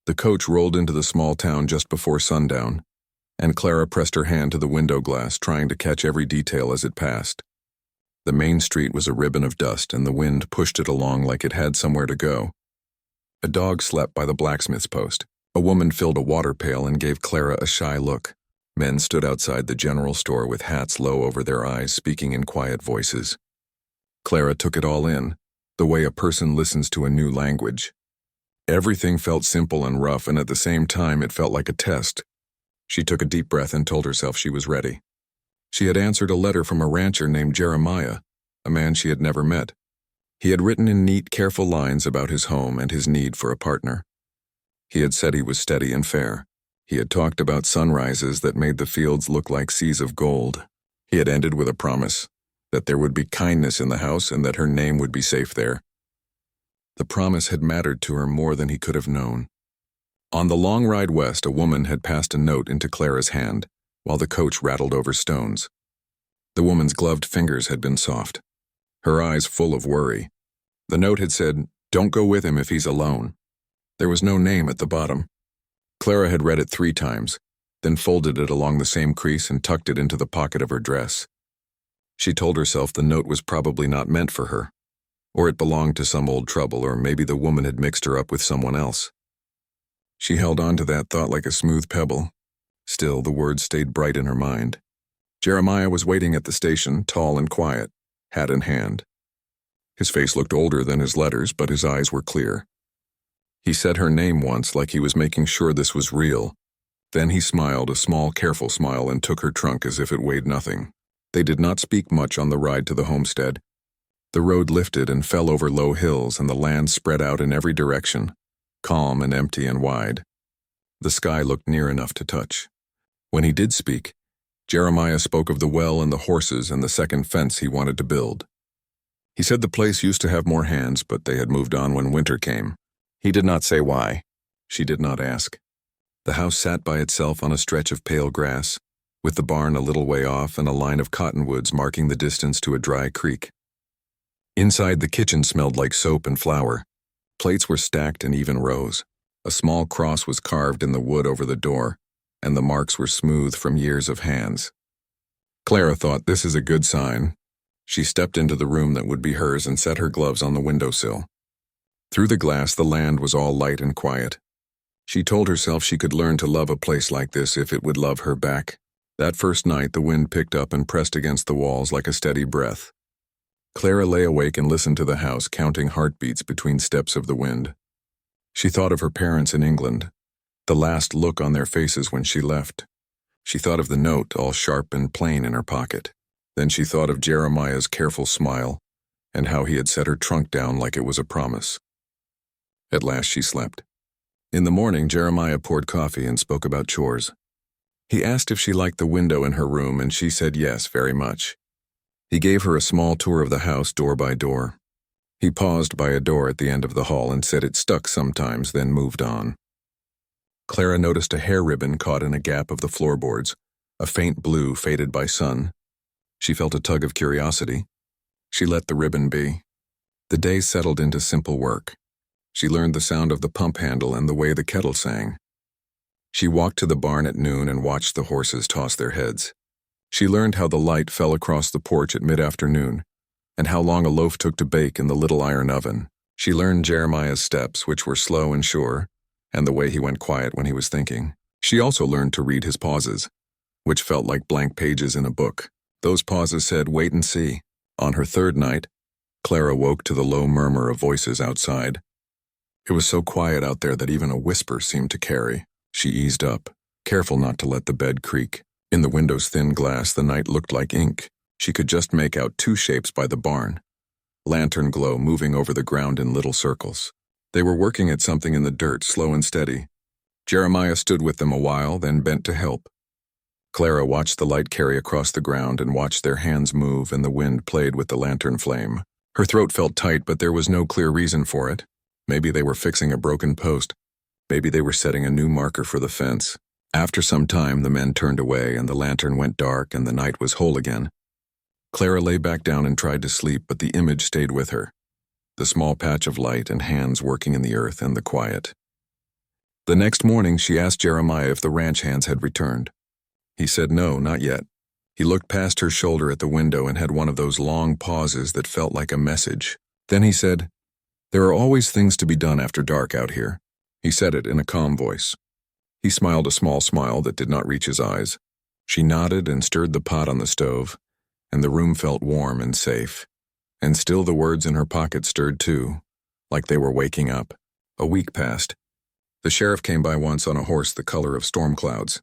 The coach rolled into the small town just before sundown, and Clara pressed her hand to the window glass, trying to catch every detail as it passed. The main street was a ribbon of dust, and the wind pushed it along like it had somewhere to go. A dog slept by the blacksmith's post. A woman filled a water pail and gave Clara a shy look. Men stood outside the general store with hats low over their eyes, speaking in quiet voices. Clara took it all in, the way a person listens to a new language. Everything felt simple and rough, and at the same time it felt like a test. She took a deep breath and told herself she was ready. She had answered a letter from a rancher named Jeremiah, a man she had never met. He had written in neat, careful lines about his home and his need for a partner. He had said he was steady and fair. He had talked about sunrises that made the fields look like seas of gold. He had ended with a promise that there would be kindness in the house and that her name would be safe there. The promise had mattered to her more than he could have known. On the long ride west, a woman had passed a note into Clara's hand, while the coach rattled over stones. The woman's gloved fingers had been soft, her eyes full of worry. The note had said, "Don't go with him if he's alone." There was no name at the bottom. Clara had read it 3 times, then folded it along the same crease and tucked it into the pocket of her dress. She told herself the note was probably not meant for her, or it belonged to some old trouble, or maybe the woman had mixed her up with someone else. She held on to that thought like a smooth pebble. Still, the words stayed bright in her mind. Jeremiah was waiting at the station, tall and quiet, hat in hand. His face looked older than his letters, but his eyes were clear. He said her name once, like he was making sure this was real. Then he smiled, a small, careful smile, and took her trunk as if it weighed nothing. They did not speak much on the ride to the homestead. The road lifted and fell over low hills, and the land spread out in every direction, calm and empty and wide. The sky looked near enough to touch. When he did speak, Jeremiah spoke of the well and the horses and the second fence he wanted to build. He said the place used to have more hands, but they had moved on when winter came. He did not say why. She did not ask. The house sat by itself on a stretch of pale grass, with the barn a little way off and a line of cottonwoods marking the distance to a dry creek. Inside, the kitchen smelled like soap and flour. Plates were stacked in even rows. A small cross was carved in the wood over the door, and the marks were smooth from years of hands. Clara thought, this is a good sign. She stepped into the room that would be hers and set her gloves on the windowsill. Through the glass, the land was all light and quiet. She told herself she could learn to love a place like this if it would love her back. That first night, the wind picked up and pressed against the walls like a steady breath. Clara lay awake and listened to the house, counting heartbeats between steps of the wind. She thought of her parents in England, the last look on their faces when she left. She thought of the note, all sharp and plain in her pocket. Then she thought of Jeremiah's careful smile, and how he had set her trunk down like it was a promise. At last she slept. In the morning, Jeremiah poured coffee and spoke about chores. He asked if she liked the window in her room, and she said yes, very much. He gave her a small tour of the house, door by door. He paused by a door at the end of the hall and said it stuck sometimes, then moved on. Clara noticed a hair ribbon caught in a gap of the floorboards, a faint blue faded by sun. She felt a tug of curiosity. She let the ribbon be. The day settled into simple work. She learned the sound of the pump handle and the way the kettle sang. She walked to the barn at noon and watched the horses toss their heads. She learned how the light fell across the porch at mid-afternoon, and how long a loaf took to bake in the little iron oven. She learned Jeremiah's steps, which were slow and sure, and the way he went quiet when he was thinking. She also learned to read his pauses, which felt like blank pages in a book. Those pauses said, "Wait and see." On her third night, Clara woke to the low murmur of voices outside. It was so quiet out there that even a whisper seemed to carry. She eased up, careful not to let the bed creak. In the window's thin glass, the night looked like ink. She could just make out 2 shapes by the barn, lantern glow moving over the ground in little circles. They were working at something in the dirt, slow and steady. Jeremiah stood with them a while, then bent to help. Clara watched the light carry across the ground and watched their hands move, and the wind played with the lantern flame. Her throat felt tight, but there was no clear reason for it. Maybe they were fixing a broken post. Maybe they were setting a new marker for the fence. After some time, the men turned away, and the lantern went dark, and the night was whole again. Clara lay back down and tried to sleep, but the image stayed with her. The small patch of light and hands working in the earth and the quiet. The next morning, she asked Jeremiah if the ranch hands had returned. He said no, not yet. He looked past her shoulder at the window and had one of those long pauses that felt like a message. Then he said, "There are always things to be done after dark out here." He said it in a calm voice. He smiled a small smile that did not reach his eyes. She nodded and stirred the pot on the stove, and the room felt warm and safe. And still the words in her pocket stirred too, like they were waking up. A week passed. The sheriff came by once on a horse the color of storm clouds.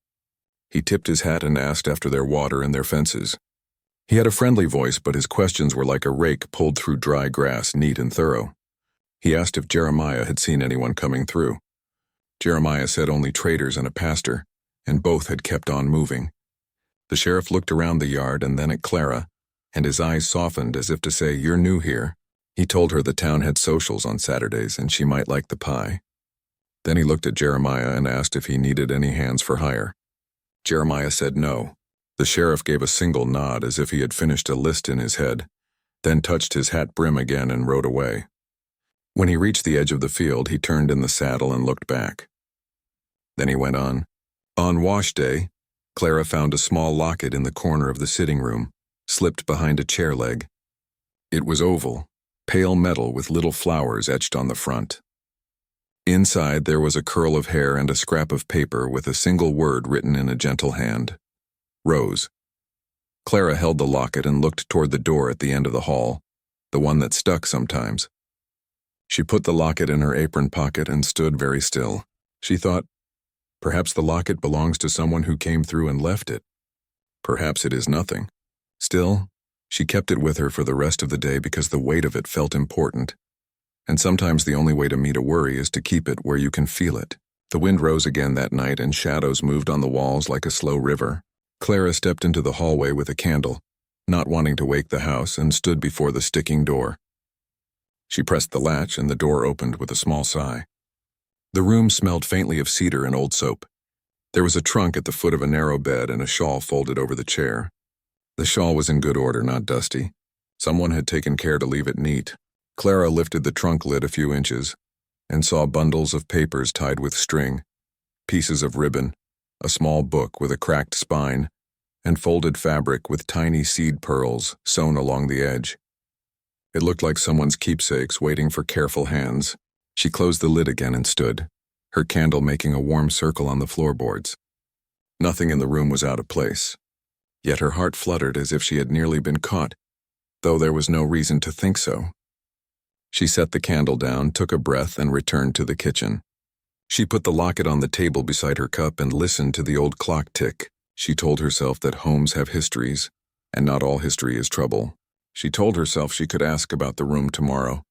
He tipped his hat and asked after their water and their fences. He had a friendly voice, but his questions were like a rake pulled through dry grass, neat and thorough. He asked if Jeremiah had seen anyone coming through. Jeremiah said only traders and a pastor, and both had kept on moving. The sheriff looked around the yard and then at Clara, and his eyes softened as if to say, "You're new here." He told her the town had socials on Saturdays and she might like the pie. Then he looked at Jeremiah and asked if he needed any hands for hire. Jeremiah said no. The sheriff gave a single nod as if he had finished a list in his head, then touched his hat brim again and rode away. When he reached the edge of the field, he turned in the saddle and looked back. Then he went on. On wash day, Clara found a small locket in the corner of the sitting room, slipped behind a chair leg. It was oval, pale metal with little flowers etched on the front. Inside there was a curl of hair and a scrap of paper with a single word written in a gentle hand. Rose. Clara held the locket and looked toward the door at the end of the hall, the one that stuck sometimes. She put the locket in her apron pocket and stood very still. She thought, perhaps the locket belongs to someone who came through and left it. Perhaps it is nothing. Still, she kept it with her for the rest of the day because the weight of it felt important. And sometimes the only way to meet a worry is to keep it where you can feel it. The wind rose again that night and shadows moved on the walls like a slow river. Clara stepped into the hallway with a candle, not wanting to wake the house, and stood before the sticking door. She pressed the latch and the door opened with a small sigh. The room smelled faintly of cedar and old soap. There was a trunk at the foot of a narrow bed and a shawl folded over the chair. The shawl was in good order, not dusty. Someone had taken care to leave it neat. Clara lifted the trunk lid a few inches and saw bundles of papers tied with string, pieces of ribbon, a small book with a cracked spine, and folded fabric with tiny seed pearls sewn along the edge. It looked like someone's keepsakes waiting for careful hands. She closed the lid again and stood, her candle making a warm circle on the floorboards. Nothing in the room was out of place, yet her heart fluttered as if she had nearly been caught, though there was no reason to think so. She set the candle down, took a breath, and returned to the kitchen. She put the locket on the table beside her cup and listened to the old clock tick. She told herself that homes have histories, and not all history is trouble. She told herself she could ask about the room tomorrow.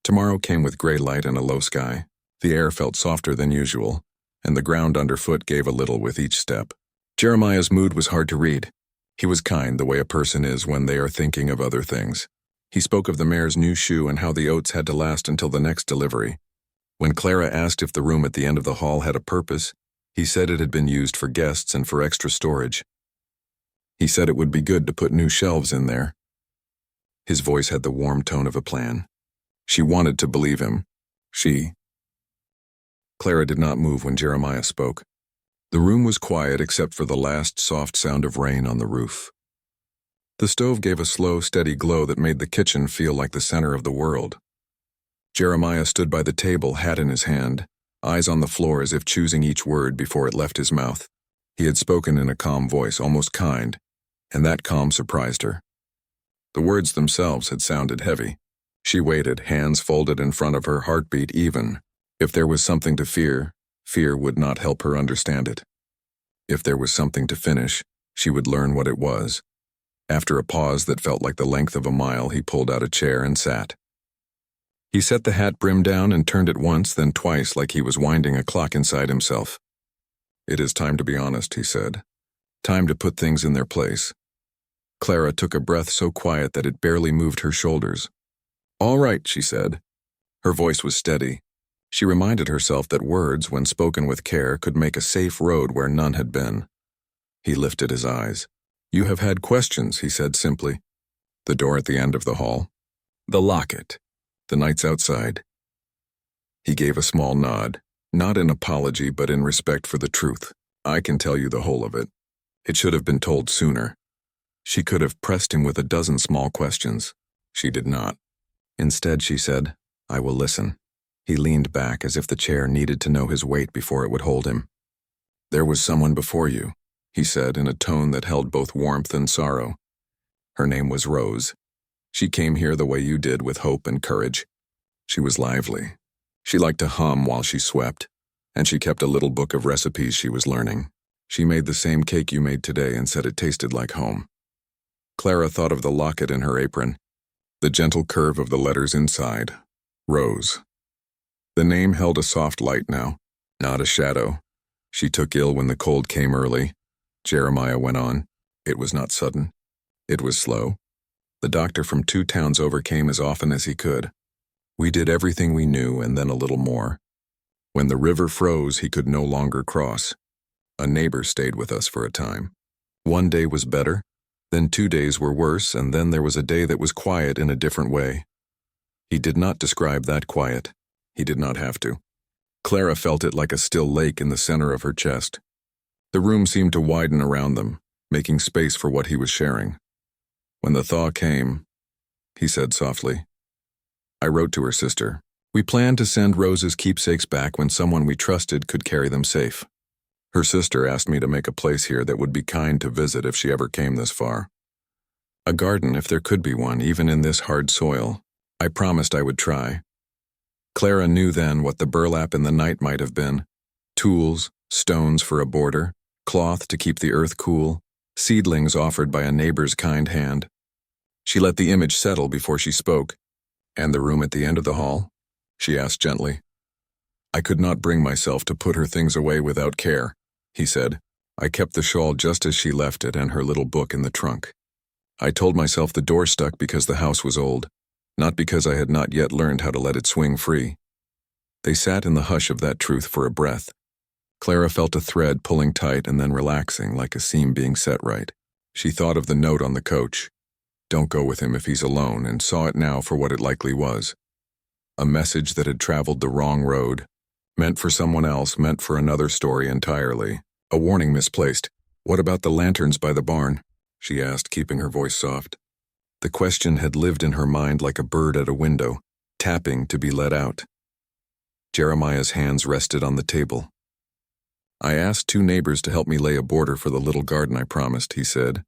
Tomorrow came with gray light and a low sky. The air felt softer than usual, and the ground underfoot gave a little with each step. Jeremiah's mood was hard to read. He was kind the way a person is when they are thinking of other things. He spoke of the mare's new shoe and how the oats had to last until the next delivery. When Clara asked if the room at the end of the hall had a purpose, he said it had been used for guests and for extra storage. He said it would be good to put new shelves in there. His voice had the warm tone of a plan. She wanted to believe him. Clara did not move when Jeremiah spoke. The room was quiet except for the last soft sound of rain on the roof. The stove gave a slow, steady glow that made the kitchen feel like the center of the world. Jeremiah stood by the table, hat in his hand, eyes on the floor as if choosing each word before it left his mouth. He had spoken in a calm voice, almost kind, and that calm surprised her. The words themselves had sounded heavy. She waited, hands folded in front of her, heartbeat even. If there was something to fear, fear would not help her understand it. If there was something to finish, she would learn what it was. After a pause that felt like the length of a mile, he pulled out a chair and sat. He set the hat brim down and turned it once, then twice, like he was winding a clock inside himself. "It is time to be honest," he said. "Time to put things in their place." Clara took a breath so quiet that it barely moved her shoulders. "All right," she said. Her voice was steady. She reminded herself that words, when spoken with care, could make a safe road where none had been. He lifted his eyes. "You have had questions," he said simply. "The door at the end of the hall. The locket. The nights outside." He gave a small nod. Not in apology, but in respect for the truth. I can tell you the whole of it. It should have been told sooner. She could have pressed him with a dozen small questions. She did not. Instead, she said, "I will listen." He leaned back as if the chair needed to know his weight before it would hold him. "There was someone before you," he said in a tone that held both warmth and sorrow. "Her name was Rose. She came here the way you did, with hope and courage. She was lively. She liked to hum while she swept, and she kept a little book of recipes she was learning. She made the same cake you made today and said it tasted like home." Clara thought of the locket in her apron, the gentle curve of the letters inside. Rose. The name held a soft light now, not a shadow. She took ill when the cold came early. Jeremiah went on. It was not sudden. It was slow. The doctor from 2 towns over came as often as he could. We did everything we knew and then a little more. When the river froze, he could no longer cross. A neighbor stayed with us for a time. One day was better, then 2 days were worse, and then there was a day that was quiet in a different way. He did not describe that quiet. He did not have to. Clara felt it like a still lake in the center of her chest. The room seemed to widen around them, making space for what he was sharing. When the thaw came, he said softly, "I wrote to her sister. We planned to send Rose's keepsakes back when someone we trusted could carry them safe. Her sister asked me to make a place here that would be kind to visit if she ever came this far. A garden, if there could be one, even in this hard soil. I promised I would try." Clara knew then what the burlap in the night might have been: tools, stones for a border, cloth to keep the earth cool, seedlings offered by a neighbor's kind hand. She let the image settle before she spoke. "And the room at the end of the hall?" she asked gently. "I could not bring myself to put her things away without care," he said. "I kept the shawl just as she left it and her little book in the trunk. I told myself the door stuck because the house was old, not because I had not yet learned how to let it swing free." They sat in the hush of that truth for a breath. Clara felt a thread pulling tight and then relaxing, like a seam being set right. She thought of the note on the coach. "Don't go with him if he's alone," and saw it now for what it likely was. A message that had traveled the wrong road, meant for someone else, meant for another story entirely. A warning misplaced. "What about the lanterns by the barn?" she asked, keeping her voice soft. The question had lived in her mind like a bird at a window, tapping to be let out. Jeremiah's hands rested on the table. "I asked 2 neighbors to help me lay a border for the little garden I promised," he said.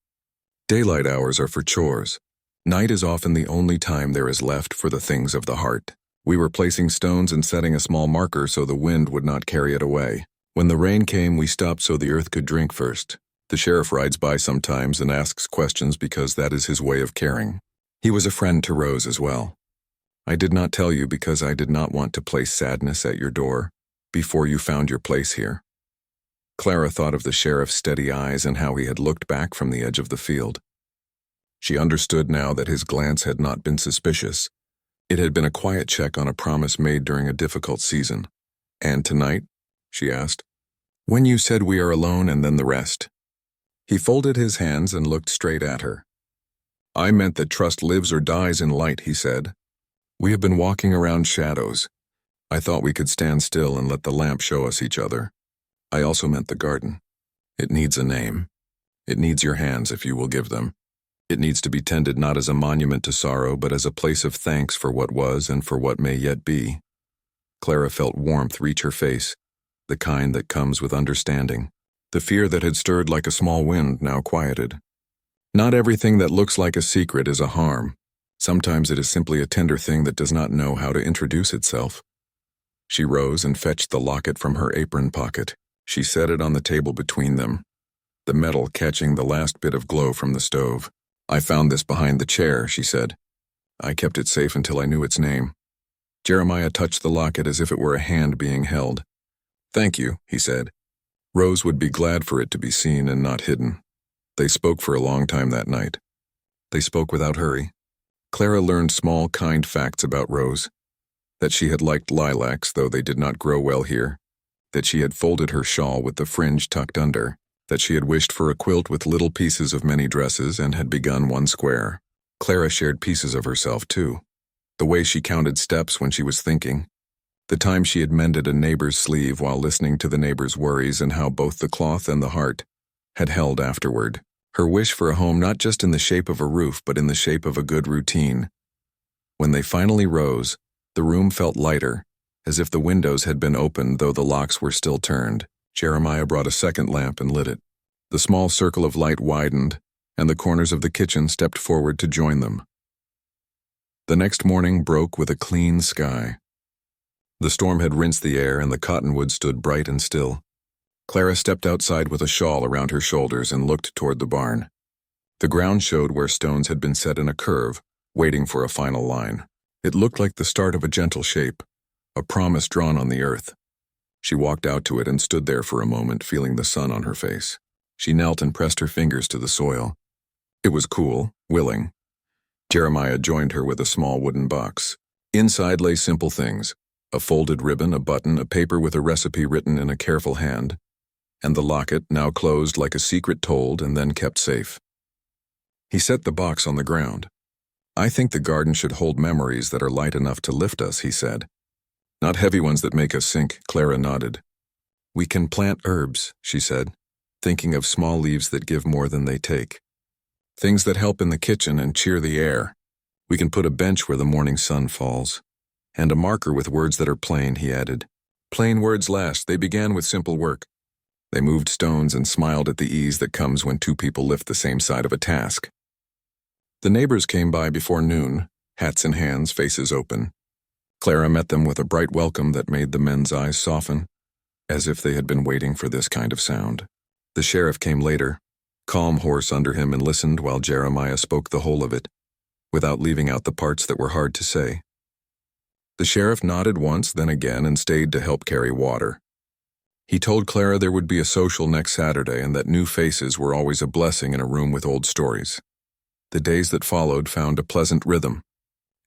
"Daylight hours are for chores. Night is often the only time there is left for the things of the heart. We were placing stones and setting a small marker so the wind would not carry it away. When the rain came, we stopped so the earth could drink first. The sheriff rides by sometimes and asks questions because that is his way of caring. He was a friend to Rose as well. I did not tell you because I did not want to place sadness at your door before you found your place here." Clara thought of the sheriff's steady eyes and how he had looked back from the edge of the field. She understood now that his glance had not been suspicious. It had been a quiet check on a promise made during a difficult season. "And tonight?" she asked. "When you said we are alone and then the rest." He folded his hands and looked straight at her. "I meant that trust lives or dies in light," he said. "We have been walking around shadows. I thought we could stand still and let the lamp show us each other. I also meant the garden. It needs a name. It needs your hands if you will give them. It needs to be tended not as a monument to sorrow, but as a place of thanks for what was and for what may yet be." Clara felt warmth reach her face, the kind that comes with understanding. The fear that had stirred like a small wind now quieted. Not everything that looks like a secret is a harm. Sometimes it is simply a tender thing that does not know how to introduce itself. She rose and fetched the locket from her apron pocket. She set it on the table between them, the metal catching the last bit of glow from the stove. "I found this behind the chair," she said. "I kept it safe until I knew its name." Jeremiah touched the locket as if it were a hand being held. "Thank you," he said. Rose would be glad for it to be seen and not hidden. They spoke for a long time that night. They spoke without hurry. Clara learned small, kind facts about Rose. That she had liked lilacs, though they did not grow well here. That she had folded her shawl with the fringe tucked under. That she had wished for a quilt with little pieces of many dresses and had begun one square. Clara shared pieces of herself, too. The way she counted steps when she was thinking. The time she had mended a neighbor's sleeve while listening to the neighbor's worries and how both the cloth and the heart had held afterward. Her wish for a home not just in the shape of a roof but in the shape of a good routine. When they finally rose, the room felt lighter, as if the windows had been opened though the locks were still turned. Jeremiah brought a second lamp and lit it. The small circle of light widened, and the corners of the kitchen stepped forward to join them. The next morning broke with a clean sky. The storm had rinsed the air and the cottonwood stood bright and still. Clara stepped outside with a shawl around her shoulders and looked toward the barn. The ground showed where stones had been set in a curve, waiting for a final line. It looked like the start of a gentle shape, a promise drawn on the earth. She walked out to it and stood there for a moment, feeling the sun on her face. She knelt and pressed her fingers to the soil. It was cool, willing. Jeremiah joined her with a small wooden box. Inside lay simple things: a folded ribbon, a button, a paper with a recipe written in a careful hand, and the locket, now closed like a secret told and then kept safe. He set the box on the ground. "I think the garden should hold memories that are light enough to lift us," he said. "Not heavy ones that make us sink," Clara nodded. "We can plant herbs," she said, thinking of small leaves that give more than they take. "Things that help in the kitchen and cheer the air. We can put a bench where the morning sun falls. And a marker with words that are plain," he added. "Plain words last. They began with simple work." They moved stones and smiled at the ease that comes when two people lift the same side of a task. The neighbors came by before noon, hats in hands, faces open. Clara met them with a bright welcome that made the men's eyes soften, as if they had been waiting for this kind of sound. The sheriff came later, calm horse under him, and listened while Jeremiah spoke the whole of it, without leaving out the parts that were hard to say. The sheriff nodded once, then again, and stayed to help carry water. He told Clara there would be a social next Saturday and that new faces were always a blessing in a room with old stories. The days that followed found a pleasant rhythm.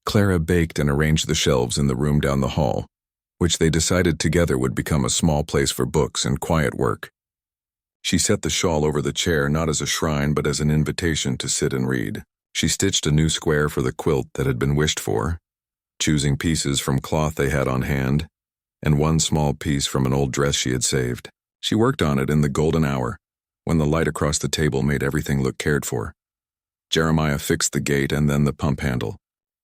Clara baked and arranged the shelves in the room down the hall, which they decided together would become a small place for books and quiet work. She set the shawl over the chair not as a shrine but as an invitation to sit and read. She stitched a new square for the quilt that had been wished for, choosing pieces from cloth they had on hand, and one small piece from an old dress she had saved. She worked on it in the golden hour, when the light across the table made everything look cared for. Jeremiah fixed the gate and then the pump handle.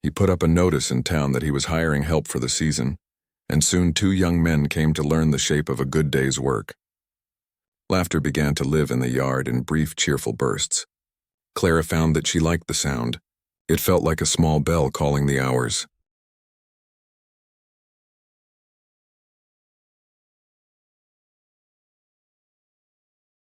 He put up a notice in town that he was hiring help for the season, and soon 2 young men came to learn the shape of a good day's work. Laughter began to live in the yard in brief, cheerful bursts. Clara found that she liked the sound. It felt like a small bell calling the hours.